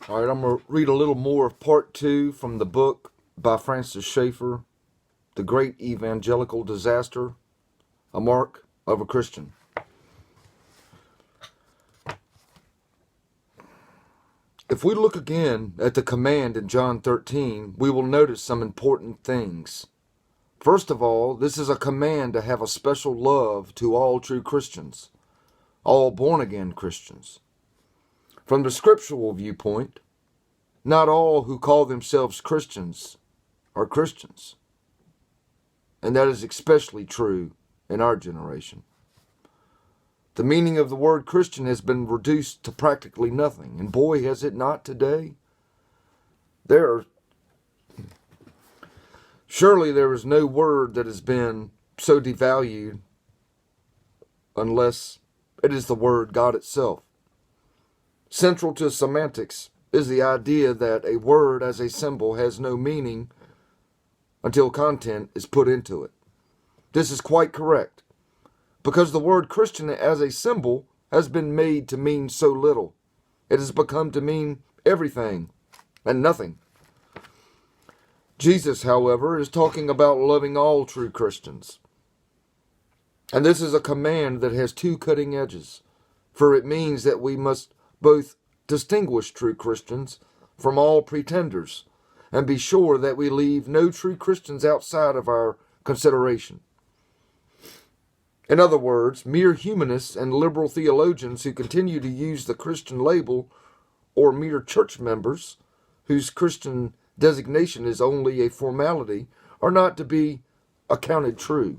All right, I'm going to read a little more of part 2 from the book by Francis Shaeffer, The Great Evangelical Disaster, A Mark of a Christian. If we look again at the command in John 13, we will notice some important things. First of all, this is a command to have a special love to all true Christians, all born-again Christians. From the scriptural viewpoint, not all who call themselves Christians are Christians. And that is especially true in our generation. The meaning of the word Christian has been reduced to practically nothing. And boy, has it not today. Surely there is no word that has been so devalued unless it is the word God itself. Central to semantics is the idea that a word as a symbol has no meaning until content is put into it. This is quite correct, because the word Christian as a symbol has been made to mean so little. It has become to mean everything and nothing. Jesus, however, is talking about loving all true Christians. And this is a command that has two cutting edges, for it means that we must both distinguish true Christians from all pretenders and be sure that we leave no true Christians outside of our consideration. In other words, mere humanists and liberal theologians who continue to use the Christian label, or mere church members whose Christian designation is only a formality, are not to be accounted true.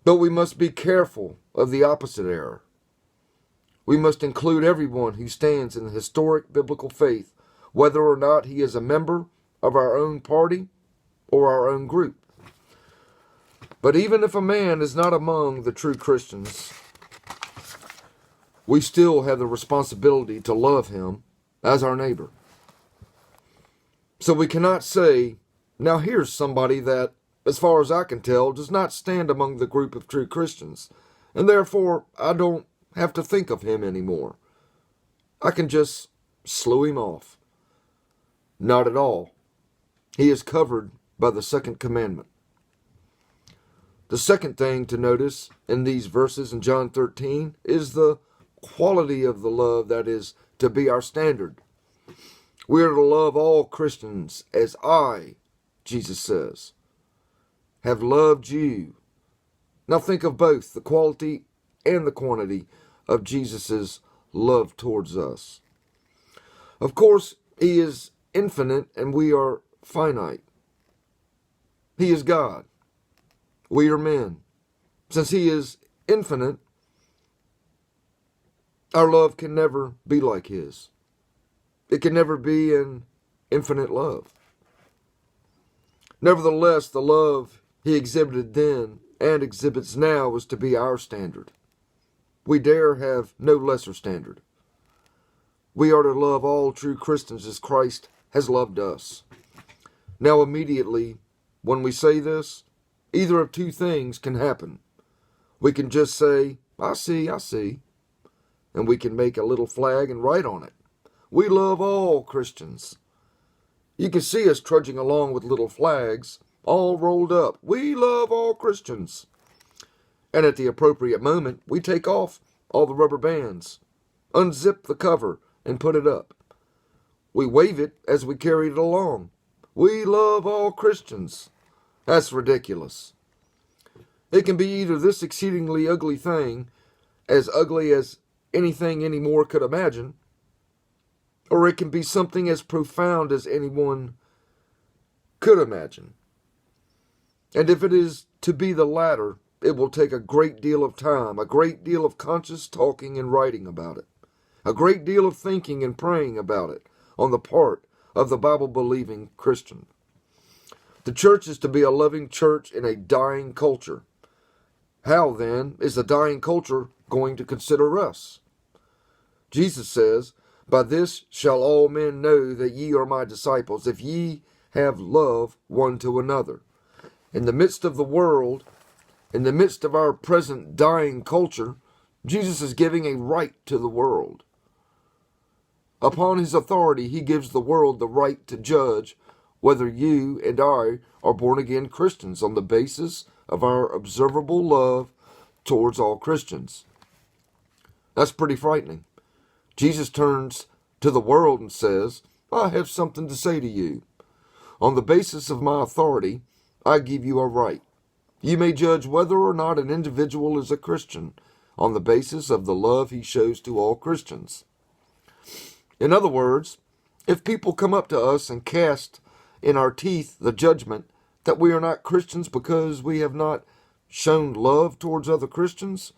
But we must be careful of the opposite error. We must include everyone who stands in the historic biblical faith, whether or not he is a member of our own party or our own group. But even if a man is not among the true Christians, we still have the responsibility to love him as our neighbor. So we cannot say, now here's somebody that, as far as I can tell, does not stand among the group of true Christians, and therefore I don't have to think of him anymore. I can just slew him off. Not at all. He is covered by the second commandment. The second thing to notice in these verses in John 13 is the quality of the love that is to be our standard. We are to love all Christians as I, Jesus says, have loved you. Now think of both the quality and the quantity of Jesus' love towards us. Of course, he is infinite and we are finite. He is God. We are men. Since he is infinite, our love can never be like his. It can never be an infinite love. Nevertheless, the love he exhibited then and exhibits now is to be our standard. We dare have no lesser standard. We are to love all true Christians as Christ has loved us. Now immediately, when we say this, either of two things can happen. We can just say, I see, and we can make a little flag and write on it, we love all Christians. You can see us trudging along with little flags, all rolled up. We love all Christians. And at the appropriate moment, we take off all the rubber bands, unzip the cover, and put it up. We wave it as we carry it along. We love all Christians. That's ridiculous. It can be either this exceedingly ugly thing, as ugly as anything any more could imagine, or it can be something as profound as anyone could imagine. And if it is to be the latter, it will take a great deal of time, a great deal of conscious talking and writing about it, a great deal of thinking and praying about it on the part of the Bible-believing Christian. The church is to be a loving church in a dying culture. How, then, is the dying culture going to consider us? Jesus says, by this shall all men know that ye are my disciples, if ye have love one to another. In the midst of the world, in the midst of our present dying culture, Jesus is giving a right to the world. Upon his authority, he gives the world the right to judge whether you and I are born-again Christians on the basis of our observable love towards all Christians. That's pretty frightening. Jesus turns to the world and says, I have something to say to you. On the basis of my authority, I give you a right. You may judge whether or not an individual is a Christian on the basis of the love he shows to all Christians. In other words, if people come up to us and cast in our teeth the judgment that we are not Christians because we have not shown love towards other Christians,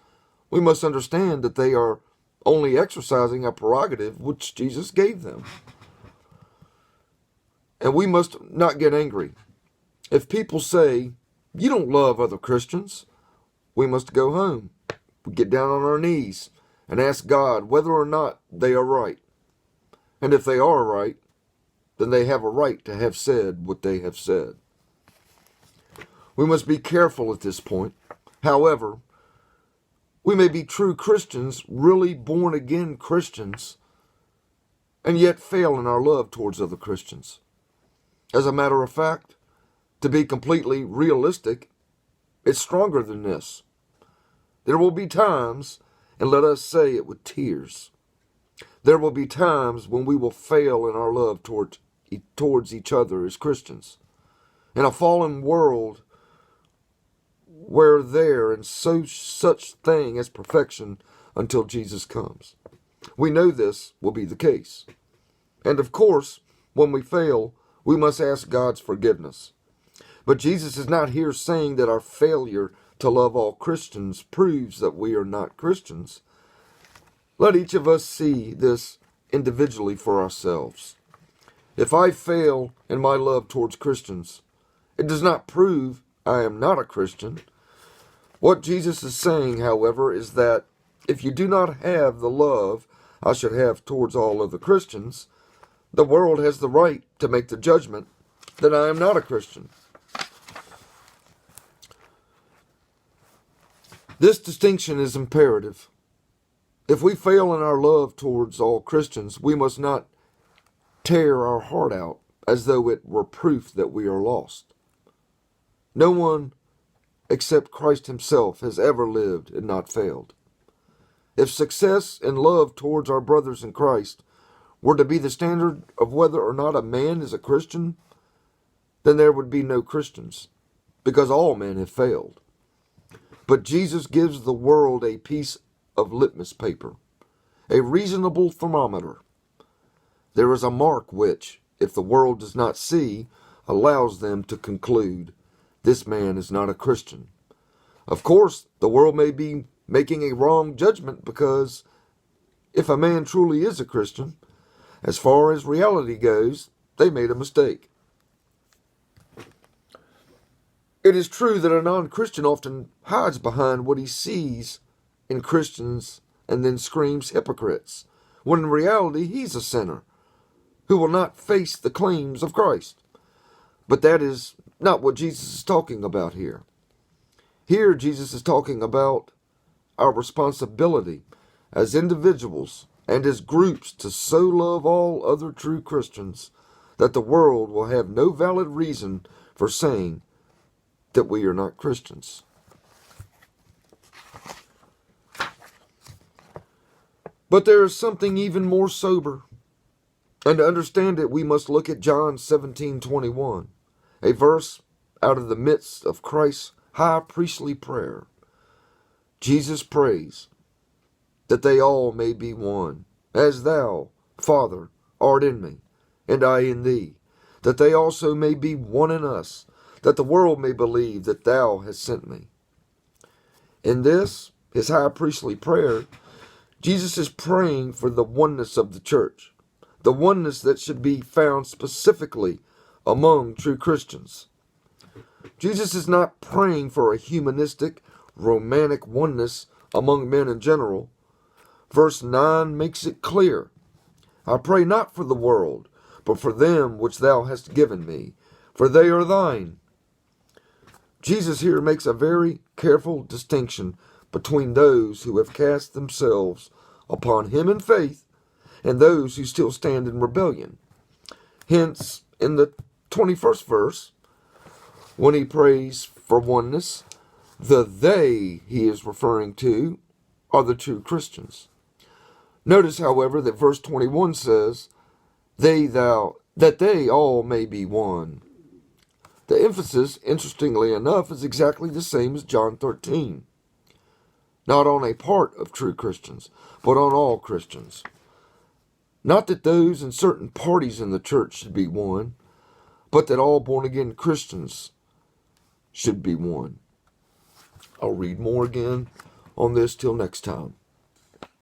we must understand that they are only exercising a prerogative which Jesus gave them. And we must not get angry. If people say, you don't love other Christians, we must go home, get down on our knees, and ask God whether or not they are right. And if they are right, then they have a right to have said what they have said. We must be careful at this point. However, we may be true Christians, really born-again Christians, and yet fail in our love towards other Christians. As a matter of fact, to be completely realistic, it's stronger than this. There will be times, and let us say it with tears, there will be times when we will fail in our love towards each other as Christians. In a fallen world where there is such thing as perfection until Jesus comes. We know this will be the case. And of course, when we fail, we must ask God's forgiveness. But Jesus is not here saying that our failure to love all Christians proves that we are not Christians. Let each of us see this individually for ourselves. If I fail in my love towards Christians, it does not prove I am not a Christian. What Jesus is saying, however, is that if you do not have the love I should have towards all other Christians, the world has the right to make the judgment that I am not a Christian. This distinction is imperative. If we fail in our love towards all Christians, we must not tear our heart out as though it were proof that we are lost. No one except Christ himself has ever lived and not failed. If success in love towards our brothers in Christ were to be the standard of whether or not a man is a Christian, then there would be no Christians, because all men have failed. But Jesus gives the world a piece of litmus paper, a reasonable thermometer. There is a mark which, if the world does not see, allows them to conclude this man is not a Christian. Of course, the world may be making a wrong judgment because if a man truly is a Christian, as far as reality goes, they made a mistake. It is true that a non-Christian often hides behind what he sees in Christians and then screams hypocrites, when in reality he's a sinner who will not face the claims of Christ. But that is not what Jesus is talking about here. Here Jesus is talking about our responsibility as individuals and as groups to so love all other true Christians that the world will have no valid reason for saying that we are not Christians. But there is something even more sober, and to understand it we must look at John 17:21, a verse out of the midst of Christ's high priestly prayer. Jesus prays that they all may be one, as thou, Father, art in me, and I in thee, that they also may be one in us, that the world may believe that thou hast sent me. In this, his high priestly prayer, Jesus is praying for the oneness of the church, the oneness that should be found specifically among true Christians. Jesus is not praying for a humanistic, romantic oneness among men in general. Verse 9 makes it clear. I pray not for the world, but for them which thou hast given me, for they are thine. Jesus here makes a very careful distinction between those who have cast themselves upon him in faith and those who still stand in rebellion. Hence, in the 21st verse, when he prays for oneness, the they he is referring to are the true Christians. Notice, however, that verse 21 says, that they all may be one. The emphasis, interestingly enough, is exactly the same as John 13. Not on a part of true Christians, but on all Christians. Not that those in certain parties in the church should be one, but that all born-again Christians should be one. I'll read more again on this till next time.